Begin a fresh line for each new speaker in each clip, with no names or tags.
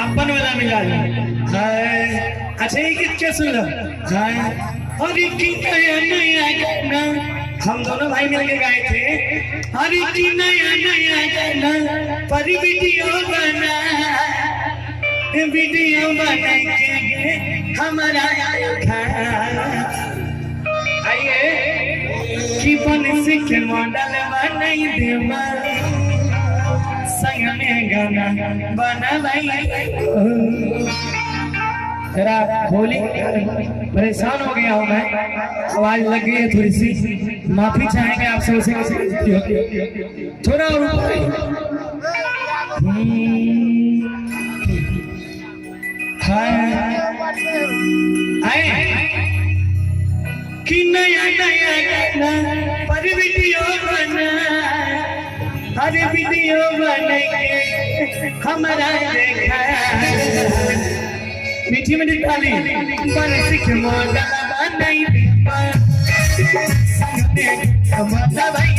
अपन वाला मिला ली। अच्छा ये गीत क्या सुन लो। हरी की नया नया गाना हम दोनों भाई मिलके गाए थे। हरी की नया नया गाना पर वीडियो बना के हमारा आइए कि बन सिख मॉडल बनाई देवा संग में गाना बना भाई। जरा बोली परेशान हो गया हूँ मैं, आवाज लग गई है थोड़ी सी, माफी चाहेंगे आप सबसे। थोड़ा और कि नया नया गाना पर वीडियो बना, हर वीडियो बना के हमारा देखा मीठी मीठी ताली पर सिख मॉडल बनाई हमारा भाई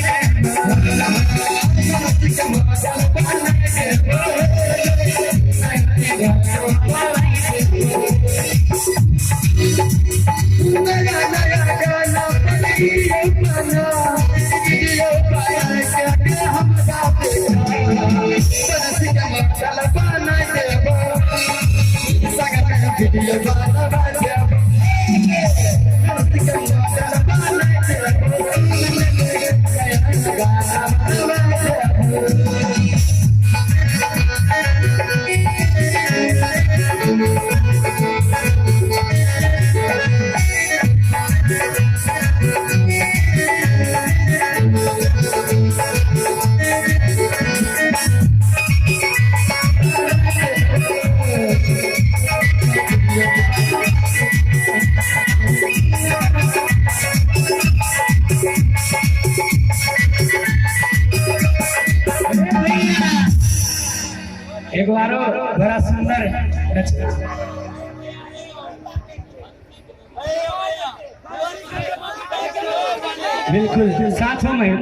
एक बार बड़ा सुंदर बिल्कुल साथ में